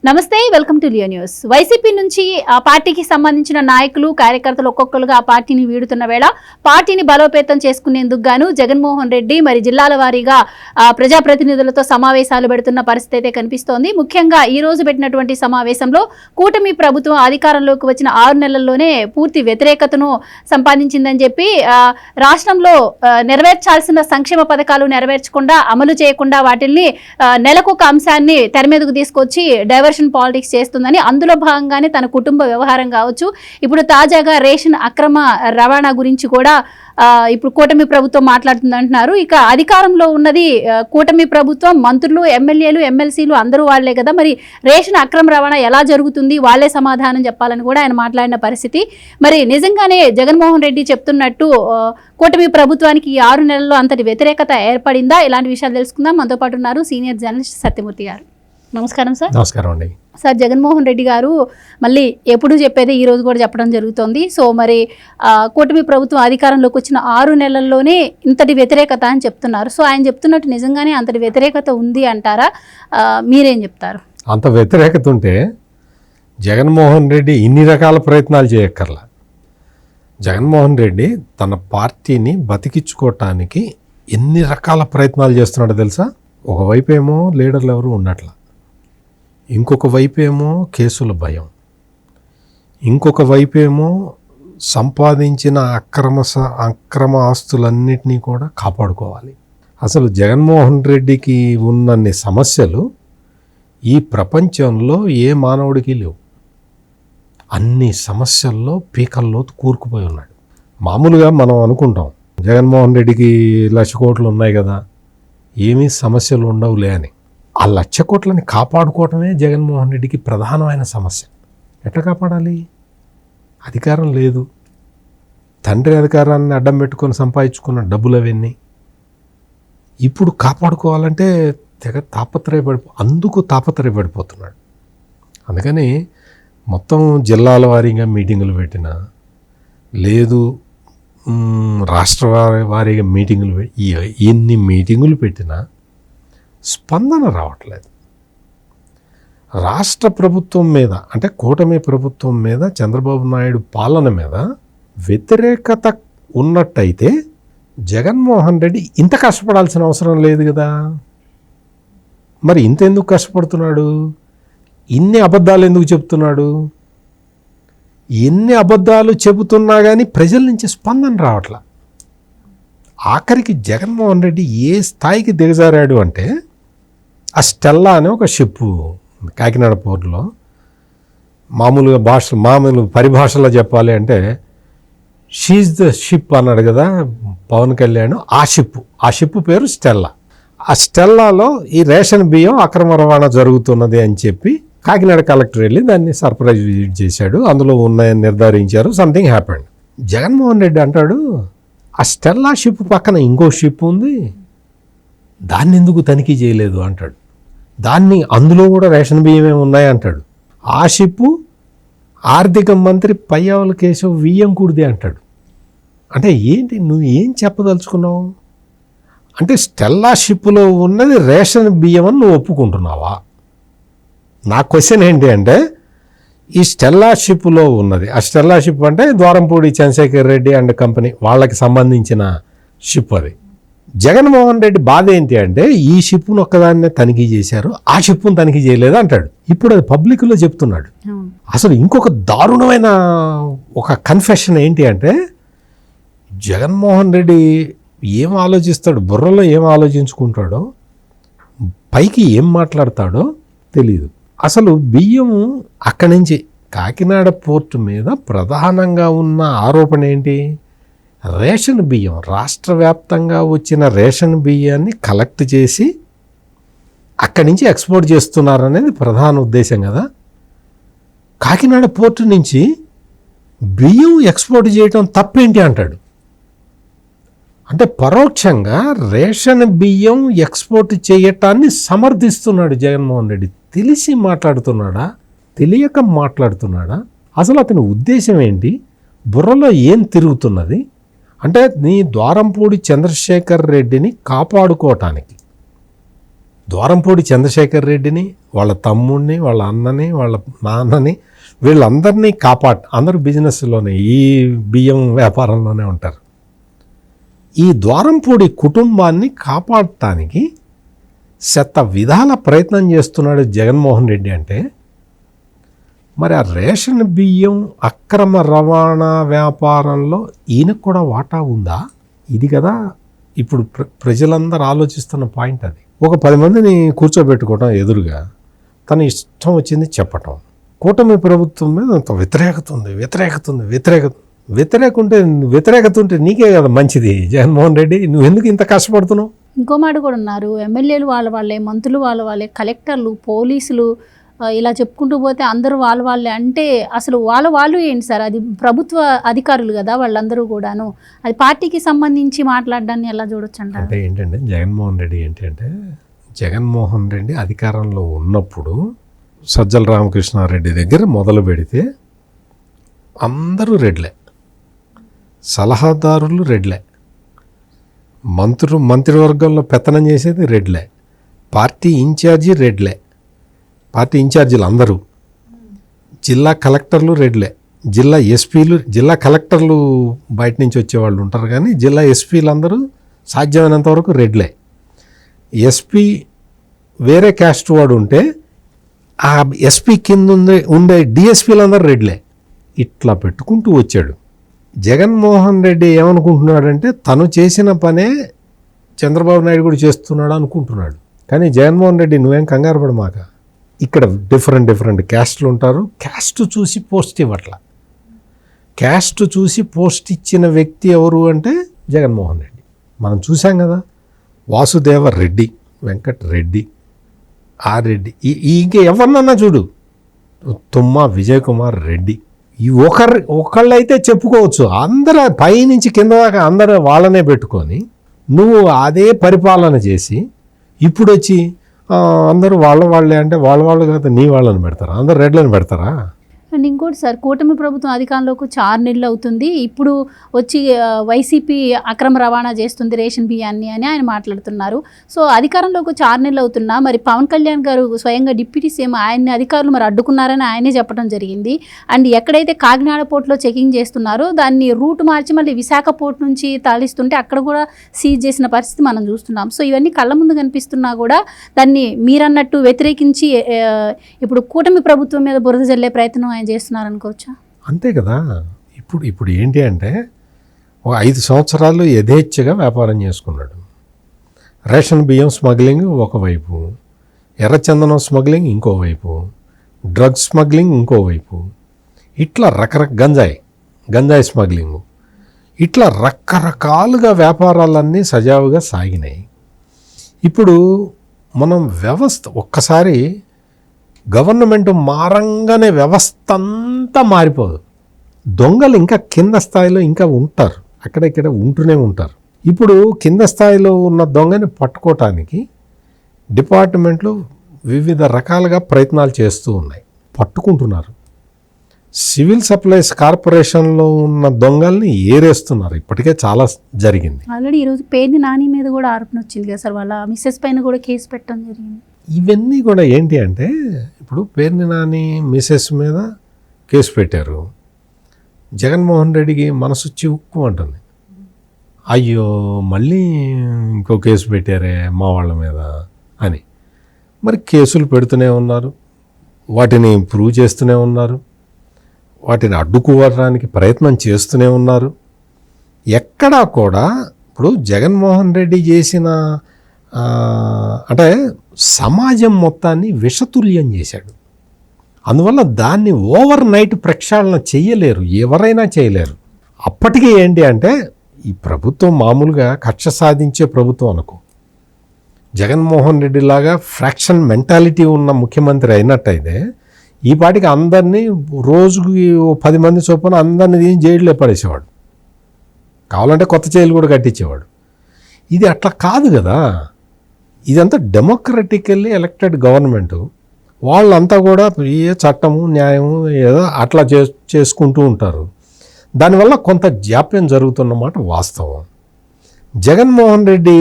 నమస్తే, welcome to Leo news. YCP నుంచి ఆ పార్టీకి సంబంధించిన నాయకులు కార్యకర్తలు ఒక్కొక్కరుగా ఆ పార్టీని వీడుతున్న వేళ పార్టీని బలోపేతం చేసుకునేందుకు గాను జగన్మోహన్ రెడ్డి మరి జిల్లాల వారీగా ప్రజాప్రతినిధులతో సమావేశాలు పెడుతున్న పరిస్థితి అయితే కనిపిస్తోంది. ముఖ్యంగా ఈ రోజు పెట్టినటువంటి సమావేశంలో కూటమి ప్రభుత్వం అధికారంలోకి వచ్చిన 6 నెలల్లోనే పూర్తి వ్యతిరేకతను సంపాదించిందని చెప్పి రాష్ట్రంలో నెరవేర్చాల్సిన సంక్షేమ పథకాలు నెరవేర్చకుండా అమలు చేయకుండా వాటిల్ని నెలకొక అంశాన్ని తెర మీదకు తీసుకొచ్చి డైవర్షన్ పాలిటిక్స్ చేస్తుందని, అందులో భాగంగానే తన కుటుంబ వ్యవహారం కావచ్చు, ఇప్పుడు తాజాగా రేషన్ అక్రమ రవాణా గురించి కూడా ఇప్పుడు కూటమి ప్రభుత్వం మాట్లాడుతుంది అంటున్నారు. ఇక అధికారంలో ఉన్నది కూటమి ప్రభుత్వం, మంత్రులు, ఎమ్మెల్యేలు, ఎమ్మెల్సీలు అందరూ వాళ్లే కదా, మరి రేషన్ అక్రమ రవాణా ఎలా జరుగుతుంది, వాళ్లే సమాధానం చెప్పాలని కూడా ఆయన మాట్లాడిన పరిస్థితి. మరి నిజంగానే జగన్మోహన్ రెడ్డి చెప్తున్నట్టు కూటమి ప్రభుత్వానికి ఈ 6 నెలల్లో అంతటి వ్యతిరేకత ఏర్పడిందా? ఇలాంటి విషయాలు తెలుసుకుందాం. మనతో పాటు ఉన్నారు సీనియర్ జర్నలిస్ట్ సత్యమూర్తి గారు. నమస్కారం సార్. నమస్కారం అండి. సార్, జగన్మోహన్ రెడ్డి గారు మళ్ళీ ఎప్పుడు చెప్పేది ఈ రోజు కూడా చెప్పడం జరుగుతోంది. సో మరి కూటమి ప్రభుత్వం అధికారంలోకి వచ్చిన 6 నెలల్లోనే ఇంతటి వ్యతిరేకత అని చెప్తున్నారు. సో ఆయన చెప్తున్నట్టు నిజంగానే అంతటి వ్యతిరేకత ఉంది అంటారా? మీరేం చెప్తారు? అంత వ్యతిరేకత ఉంటే జగన్మోహన్ రెడ్డి ఇన్ని రకాల ప్రయత్నాలు చేయక్కర్లా. జగన్మోహన్ రెడ్డి తన పార్టీని బతికించుకోవటానికి ఎన్ని రకాల ప్రయత్నాలు చేస్తున్నాడో తెలుసా? ఒకవైపు ఏమో లీడర్లు ఎవరు ఉన్నట్ల, ఇంకొక వైపు ఏమో కేసుల భయం, ఇంకొక వైపు ఏమో సంపాదించిన అక్రమ ఆస్తులన్నిటినీ కూడా కాపాడుకోవాలి. అసలు జగన్మోహన్ రెడ్డికి ఉన్నన్ని సమస్యలు ఈ ప్రపంచంలో ఏ మానవుడికి లేవు. అన్ని సమస్యల్లో పీకల్లో కూరుకుపోయి ఉన్నాడు. మామూలుగా మనం అనుకుంటాం జగన్మోహన్ రెడ్డికి 1,00,000 కోట్లు ఉన్నాయి కదా, ఏమీ సమస్యలు ఉండవులే అని. ఆ 1,00,000 కోట్లని కాపాడుకోవటమే జగన్మోహన్ రెడ్డికి ప్రధానమైన సమస్య. ఎట్లా కాపాడాలి? అధికారం లేదు, తండ్రి అధికారాన్ని అడ్డం పెట్టుకొని సంపాదించుకున్న డబ్బులు అవన్నీ ఇప్పుడు కాపాడుకోవాలంటే తెగ అందుకు తాపత్రయపడిపోతున్నాడు. అందుకని మొత్తం జిల్లాల వారీగా మీటింగులు పెట్టినా, లేదు రాష్ట్ర వారీగా మీటింగులు ఎన్ని మీటింగులు పెట్టినా స్పందన రావట్లేదు. రాష్ట్ర ప్రభుత్వం మీద అంటే కూటమి ప్రభుత్వం మీద, చంద్రబాబు నాయుడు పాలన మీద వ్యతిరేకత ఉన్నట్టయితే జగన్మోహన్ రెడ్డి ఇంత కష్టపడాల్సిన అవసరం లేదు కదా. మరి ఇంతెందుకు కష్టపడుతున్నాడు? ఇన్ని అబద్ధాలు ఎందుకు చెప్తున్నాడు? ఎన్ని అబద్ధాలు చెబుతున్నా కానీ ప్రజల నుంచి స్పందన రావట్లా. ఆఖరికి జగన్మోహన్ రెడ్డి ఏ స్థాయికి దిగజారాడు అంటే, ఆ స్టెల్లా అనే ఒక షిప్ కాకినాడ పోర్టులో, మామూలు పరిభాషలో చెప్పాలి అంటే షీజ్ ద షిప్ అన్నాడు కదా పవన్ కళ్యాణ్. ఆ షిప్ పేరు స్టెల్లా. ఆ స్టెల్లాలో ఈ రేషన్ బియ్యం అక్రమ రవాణా జరుగుతున్నది అని చెప్పి కాకినాడ కలెక్టర్ వెళ్ళి దాన్ని సర్ప్రైజ్ విజిట్ చేశాడు. అందులో ఉన్నాయని నిర్ధారించారు. Something happened. జగన్మోహన్ రెడ్డి అంటాడు, ఆ స్టెల్లా షిప్ పక్కన ఇంకో షిప్ ఉంది, దాన్ని ఎందుకు తనిఖీ చేయలేదు అంటాడు. అందులో కూడా రేషన్ బియ్యమే ఉన్నాయి అంటాడు. ఆ షిప్పు ఆర్థిక మంత్రి పయ్యావుల కేశవ్ వియ్యంకుడిది అంటాడు. అంటే ఏంటి, నువ్వు ఏం చెప్పదలుచుకున్నావు? అంటే స్టెల్లా షిప్లో ఉన్నది రేషన్ బియ్యం అని నువ్వు ఒప్పుకుంటున్నావా? నా క్వశ్చన్ ఏంటి అంటే, ఈ స్టెల్లా షిప్లో ఉన్నది, ఆ స్టెల్లా షిప్ అంటే ద్వారంపూడి చంద్రశేఖర్ రెడ్డి అండ్ కంపెనీ వాళ్ళకి సంబంధించిన షిప్. అది జగన్మోహన్ రెడ్డి బాధ ఏంటి అంటే, ఈ షిప్ను ఒక్కదాన్నే తనిఖీ చేశారు, ఆ షిప్ను తనిఖీ చేయలేదు అంటాడు. ఇప్పుడు అది పబ్లిక్లో చెప్తున్నాడు. అసలు ఇంకొక దారుణమైన ఒక కన్ఫెషన్ ఏంటి అంటే, జగన్మోహన్ రెడ్డి ఏం ఆలోచిస్తాడు, బుర్రలో ఏం ఆలోచించుకుంటాడో, పైకి ఏం మాట్లాడతాడో తెలియదు. అసలు బియ్యం అక్కడి నుంచి కాకినాడ పోర్టు మీద ప్రధానంగా ఉన్న ఆరోపణ ఏంటి? రేషన్ బియ్యం, రాష్ట్ర వ్యాప్తంగా వచ్చిన రేషన్ బియ్యాన్ని కలెక్ట్ చేసి అక్కడి నుంచి ఎక్స్పోర్ట్ చేస్తున్నారనేది ప్రధాన ఉద్దేశం కదా. కాకినాడ పోర్టు నుంచి బియ్యం ఎక్స్పోర్ట్ చేయటం తప్పేంటి అంటాడు. అంటే పరోక్షంగా రేషన్ బియ్యం ఎక్స్పోర్ట్ చేయటాన్ని సమర్థిస్తున్నాడు జగన్మోహన్ రెడ్డి. తెలిసి మాట్లాడుతున్నాడా, తెలియక మాట్లాడుతున్నాడా? అసలు అతని ఉద్దేశం ఏంటి? బుర్రలో ఏం తిరుగుతున్నది? అంటే నీ ద్వారంపూడి చంద్రశేఖర్ రెడ్డిని కాపాడుకోవటానికి ద్వారంపూడి చంద్రశేఖర్ రెడ్డిని, వాళ్ళ తమ్ముడిని, వాళ్ళ అన్నని, వాళ్ళ నాన్నని, వీళ్ళందరినీ అందరూ బిజినెస్లోనే, ఈ బియ్యం వ్యాపారంలోనే ఉంటారు. ఈ ద్వారంపూడి కుటుంబాన్ని కాపాడటానికి విధాల ప్రయత్నం చేస్తున్నాడు జగన్మోహన్ రెడ్డి. అంటే మరి ఆ రేషన్ బియ్యం అక్రమ రవాణా వ్యాపారంలో ఈయనకు కూడా వాటా ఉందా? ఇది కదా ఇప్పుడు ప్రజలందరూ ఆలోచిస్తున్న పాయింట్. అది ఒక 10 మందిని కూర్చోబెట్టుకోవడం ఎదురుగా తన ఇష్టం వచ్చింది చెప్పటం. కూటమి ప్రభుత్వం మీద అంత వ్యతిరేకత ఉంటే నీకే కదా మంచిది. జగన్మోహన్ రెడ్డి, నువ్వు ఎందుకు ఇంత కష్టపడుతున్నావు? ఇంకో మాట కూడా ఉన్నారు, ఎమ్మెల్యేలు వాళ్ళే, మంత్రులు వాళ్ళే, కలెక్టర్లు, పోలీసులు, ఇలా చెప్పుకుంటూ పోతే అందరూ వాళ్ళే. అంటే అసలు వాళ్ళు ఏంటి సార్? అది ప్రభుత్వ అధికారులు కదా వాళ్ళందరూ కూడాను. అది పార్టీకి సంబంధించి మాట్లాడడాన్ని ఎలా చూడొచ్చు అంట? అంటే ఏంటంటే జగన్మోహన్ రెడ్డి అధికారంలో ఉన్నప్పుడు సజ్జల రామకృష్ణారెడ్డి దగ్గర మొదలు పెడితే అందరూ రెడ్లే, సలహాదారులు రెడ్లే, మంత్రివర్గంలో పెత్తనం చేసేది రెడ్లే, పార్టీ ఇన్ఛార్జీలు అందరూ, జిల్లా కలెక్టర్లు రెడ్లే, జిల్లా కలెక్టర్లు బయట నుంచి వచ్చేవాళ్ళు ఉంటారు, కానీ జిల్లా ఎస్పీలు అందరూ సాధ్యమైనంత వరకు రెడ్లే. ఎస్పీ వేరే క్యాస్ట్ వాడు ఉంటే ఆ ఎస్పీ కింద ఉండే డిఎస్పీలందరూ రెడ్లే. ఇట్లా పెట్టుకుంటూ వచ్చాడు. జగన్మోహన్ రెడ్డి ఏమనుకుంటున్నాడంటే తను చేసిన పనే చంద్రబాబు నాయుడు కూడా చేస్తున్నాడు అనుకుంటున్నాడు. కానీ జగన్మోహన్ రెడ్డి, నువ్వేం కంగారు పడమాక, ఇక్కడ డిఫరెంట్ క్యాస్ట్లు ఉంటారు. క్యాస్ట్ చూసి పోస్ట్ ఇవ్వట్లా. క్యాస్ట్ చూసి పోస్ట్ ఇచ్చిన వ్యక్తి ఎవరు అంటే జగన్మోహన్ రెడ్డి. మనం చూసాం కదా, వాసుదేవ రెడ్డి, వెంకట్ రెడ్డి, ఆ రెడ్డి, ఇంక ఎవరినన్నా చూడు, తుమ్మా విజయ్ కుమార్ రెడ్డి, ఈ ఒకళ్ళైతే చెప్పుకోవచ్చు. అందరూ పైనుంచి కింద దాకా అందరూ వాళ్ళనే పెట్టుకొని నువ్వు అదే పరిపాలన చేసి ఇప్పుడు వచ్చి అందరూ వాళ్ళే అంటే వాళ్ళు కాదు, నీ వాళ్ళని పెడతారా? అందరు రెడ్లను పెడతారా? అండ్ ఇంకోటి సార్, కూటమి ప్రభుత్వం అధికారంలోకి 6 నెలలు అవుతుంది. ఇప్పుడు వచ్చి వైసీపీ అక్రమ రవాణా చేస్తుంది రేషన్ బియ్యాన్ని అని ఆయన మాట్లాడుతున్నారు. సో అధికారంలోకి 6 నెలలు అవుతున్నా మరి పవన్ కళ్యాణ్ గారు స్వయంగా డిప్యూటీ సీఎం ఆయన్ని అధికారులు మరి అడ్డుకున్నారని ఆయనే చెప్పడం జరిగింది. అండ్ ఎక్కడైతే కాకినాడ పోర్టులో చెకింగ్ చేస్తున్నారో దాన్ని రూట్ మార్చి మళ్ళీ విశాఖ పోర్ట్ నుంచి తరలిస్తుంటే అక్కడ కూడా సీజ్ చేసిన పరిస్థితి మనం చూస్తున్నాం. సో ఇవన్నీ కళ్ళ ముందు కనిపిస్తున్నా కూడా దాన్ని మీరన్నట్టు వ్యతిరేకించి ఇప్పుడు కూటమి ప్రభుత్వం మీద బురద జల్లే ప్రయత్నం ఆయన చేస్తున్నారు అనుకోవచ్చా? అంతే కదా. ఇప్పుడు ఏంటి అంటే 5 సంవత్సరాలు యథేచ్ఛగా వ్యాపారం చేసుకున్నాడు. రేషన్ బియ్యం స్మగ్లింగ్ ఒకవైపు, ఎర్రచందనం స్మగ్లింగ్ ఇంకోవైపు, డ్రగ్స్ స్మగ్లింగ్ ఇంకోవైపు, ఇట్లా గంజాయి స్మగ్లింగ్, ఇట్లా రకరకాలుగా వ్యాపారాలన్నీ సజావుగా సాగినాయి. ఇప్పుడు మనం ఒక్కసారి గవర్నమెంట్ మారంగానే వ్యవస్థ అంతా మారిపోదు. దొంగలు ఇంకా కింద స్థాయిలో ఇంకా ఉంటారు, అక్కడెక్కడ ఉంటూనే ఉంటారు. ఇప్పుడు కింద స్థాయిలో ఉన్న దొంగని పట్టుకోవటానికి డిపార్ట్మెంట్లు వివిధ రకాలుగా ప్రయత్నాలు చేస్తూ ఉన్నాయి, పట్టుకుంటున్నారు. సివిల్ సప్లైస్ కార్పొరేషన్లో ఉన్న దొంగల్ని ఏరేస్తున్నారు. ఇప్పటికే చాలా జరిగింది. ఆల్రెడీ ఈరోజు పేర్ని నాని మీద కూడా ఆరోపణ వచ్చింది కదా సార్, వాళ్ళ మిస్సెస్ పైన కూడా కేసు పెట్టడం జరిగింది. ఇవన్నీ కూడా ఏంటి అంటే ఇప్పుడు పేర్ని నాని మిసెస్ మీద కేసు పెట్టారు. జగన్మోహన్ రెడ్డికి మనసు చిక్కుమంటుంది, అయ్యో మళ్ళీ ఇంకో కేసు పెట్టారే మా వాళ్ళ మీద అని. మరి కేసులు పెడుతూనే ఉన్నారు, వాటిని ప్రూవ్ చేస్తూనే ఉన్నారు, వాటిని అడ్డుకోవడానికి ప్రయత్నం చేస్తూనే ఉన్నారు. ఎక్కడా కూడా ఇప్పుడు జగన్మోహన్ రెడ్డి చేసిన అంటే సమాజం మొత్తాన్ని విషతుల్యం చేశాడు. అందువల్ల దాన్ని ఓవర్ నైట్ ప్రక్షాళన చేయలేరు, ఎవరైనా చేయలేరు. అప్పటికీ ఏంటి అంటే ఈ ప్రభుత్వం మామూలుగా కక్ష సాధించే ప్రభుత్వం అనుకో, జగన్మోహన్ రెడ్డి లాగా ఫ్రాక్షన్ మెంటాలిటీ ఉన్న ముఖ్యమంత్రి అయినట్టయితే ఈ పాటికి అందరినీ రోజుకి 10 మంది చొప్పున అందరినీ జైల్లో పడేసేవాడు, కావాలంటే కొత్త జైలు కూడా కట్టించేవాడు. ఇది అట్లా కాదు కదా. ఇదంతా డెమోక్రటికల్లీ ఎలక్టెడ్ గవర్నమెంటు. వాళ్ళంతా కూడా ఏ చట్టము న్యాయము ఏదో అట్లా చేసుకుంటూ ఉంటారు. దానివల్ల కొంత జాప్యం జరుగుతున్నమాట వాస్తవం. జగన్మోహన్ రెడ్డి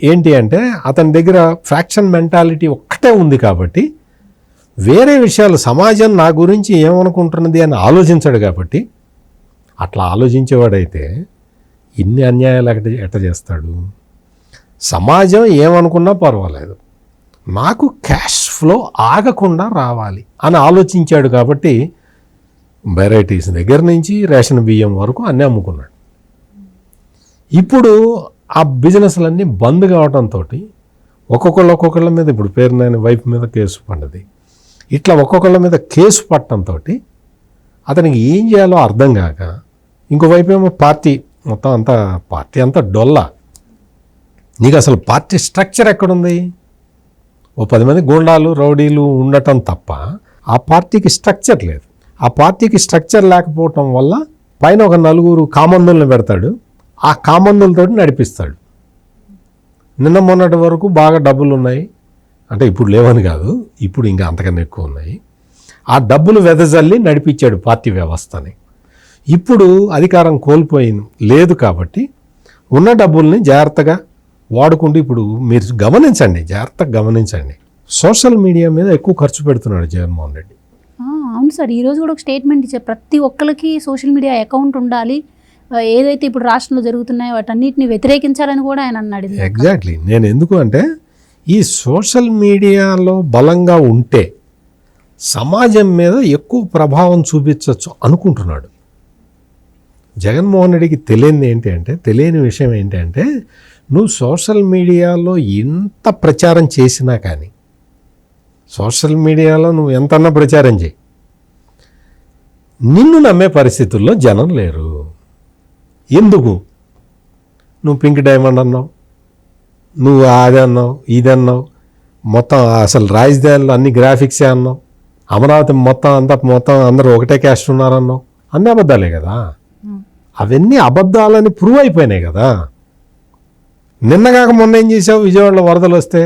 ఏంటి అంటే అతని దగ్గర ఫ్రాక్షన్ మెంటాలిటీ ఒక్కటే ఉంది కాబట్టి వేరే విషయాలు సమాజం నా గురించి ఏమనుకుంటున్నది అని ఆలోచించాడు కాబట్టి అట్లా ఆలోచించేవాడైతే ఇన్ని అన్యాయాలు ఎట్ట చేస్తాడు. సమాజం ఏమనుకున్నా పర్వాలేదు, నాకు క్యాష్ ఫ్లో ఆగకుండా రావాలి అని ఆలోచించాడు కాబట్టి వెరైటీస్ దగ్గర నుంచి రేషన్ బియ్యం వరకు అన్నీ అమ్ముకున్నాడు. ఇప్పుడు ఆ బిజినెస్లన్నీ బంద్ కావడంతో ఒక్కొక్కళ్ళ మీద ఇప్పుడు పేరునైన వైఫ్ మీద కేసు పడ్డది. ఇట్లా ఒక్కొక్కళ్ళ మీద కేసు పట్టడంతో అతనికి ఏం చేయాలో అర్థం కాక ఇంకోవైపు ఏమో పార్టీ మొత్తం అంతా పార్టీ అంతా డొల్లా. నీకు అసలు పార్టీ స్ట్రక్చర్ ఎక్కడుంది? ఓ 10 మంది గూండాలు రౌడీలు ఉండటం తప్ప ఆ పార్టీకి స్ట్రక్చర్ లేదు. ఆ పార్టీకి స్ట్రక్చర్ లేకపోవటం వల్ల పైన ఒక 4 కామందులను పెడతాడు, ఆ కామందులతో నడిపిస్తాడు. నిన్న మొన్నటి వరకు బాగా డబ్బులు ఉన్నాయి, అంటే ఇప్పుడు లేవని కాదు, ఇప్పుడు ఇంకా అంతకన్నా ఎక్కువ ఉన్నాయి. ఆ డబ్బులు వెదజల్లి నడిపించాడు పార్టీ వ్యవస్థని. ఇప్పుడు అధికారం కోల్పోయింది లేదు కాబట్టి ఉన్న డబ్బుల్ని జాగ్రత్తగా వాడుకుంటూ ఇప్పుడు మీరు గమనించండి, జాగ్రత్తగా గమనించండి, సోషల్ మీడియా మీద ఎక్కువ ఖర్చు పెడుతున్నాడు జగన్మోహన్ రెడ్డి. అవును సార్, ఈరోజు కూడా ఒక స్టేట్మెంట్ ఇచ్చారు, ప్రతి ఒక్కరికి సోషల్ మీడియా అకౌంట్ ఉండాలి, ఏదైతే ఇప్పుడు రాష్ట్రంలో జరుగుతున్నాయో వాటన్నిటిని వ్యతిరేకించాలని కూడా ఆయన అన్నాడు. ఎగ్జాక్ట్లీ. నేను ఎందుకు అంటే ఈ సోషల్ మీడియాలో బలంగా ఉంటే సమాజం మీద ఎక్కువ ప్రభావం చూపించవచ్చు అనుకుంటున్నాడు. జగన్మోహన్ రెడ్డికి తెలియని విషయం ఏంటి అంటే నువ్వు సోషల్ మీడియాలో ఎంత ప్రచారం చేసినా కానీ, సోషల్ మీడియాలో నువ్వు ఎంతన్నా ప్రచారం చేయి, నిన్ను నమ్మే పరిస్థితుల్లో జనం లేరు. ఎందుకు? నువ్వు పింక్ డైమండ్ అన్నావు, నువ్వు అది అన్నావు, ఇది అన్నావు, మొత్తం అసలు రాజధానిలో అన్ని గ్రాఫిక్సే అన్నావు, అమరావతి మొత్తం అందరూ ఒకటే క్యాస్ట్ ఉన్నారన్నావు, అన్ని అబద్ధాలే కదా. అవన్నీ అబద్ధాలని ప్రూవ్ అయిపోయినాయి కదా. నిన్నగాక మొన్న ఏం చేసావు? విజయవాడలో వరదలు వస్తే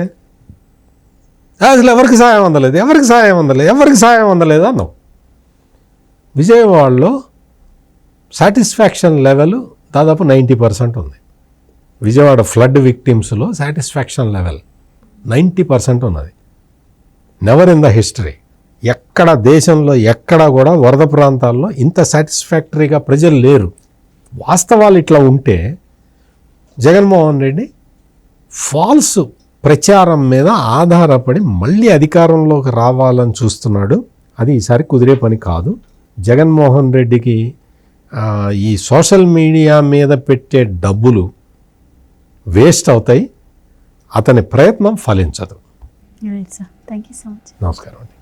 అసలు ఎవరికి సాయం అందలేదు అన్నావు. విజయవాడలో సాటిస్ఫాక్షన్ లెవెల్ దాదాపు 90% ఉంది. విజయవాడ ఫ్లడ్ విక్టిమ్స్లో సాటిస్ఫాక్షన్ లెవెల్ 90% ఉన్నది. నెవర్ ఇన్ ద హిస్టరీ ఎక్కడ దేశంలో ఎక్కడ కూడా వరద ప్రాంతాల్లో ఇంత సాటిస్ఫాక్టరీగా ప్రజలు లేరు. వాస్తవాలు ఇట్లా ఉంటే జగన్మోహన్ రెడ్డి ఫాల్స్ ప్రచారం మీద ఆధారపడి మళ్ళీ అధికారంలోకి రావాలని చూస్తున్నాడు. అది ఈసారి కుదిరే పని కాదు. జగన్మోహన్ రెడ్డికి ఈ సోషల్ మీడియా మీద పెట్టే డబ్బులు వేస్ట్ అవుతాయి, అతని ప్రయత్నం ఫలించదు. Thank you so much. నమస్కారం అండి.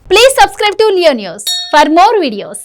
Please subscribe to Leo news for more videos.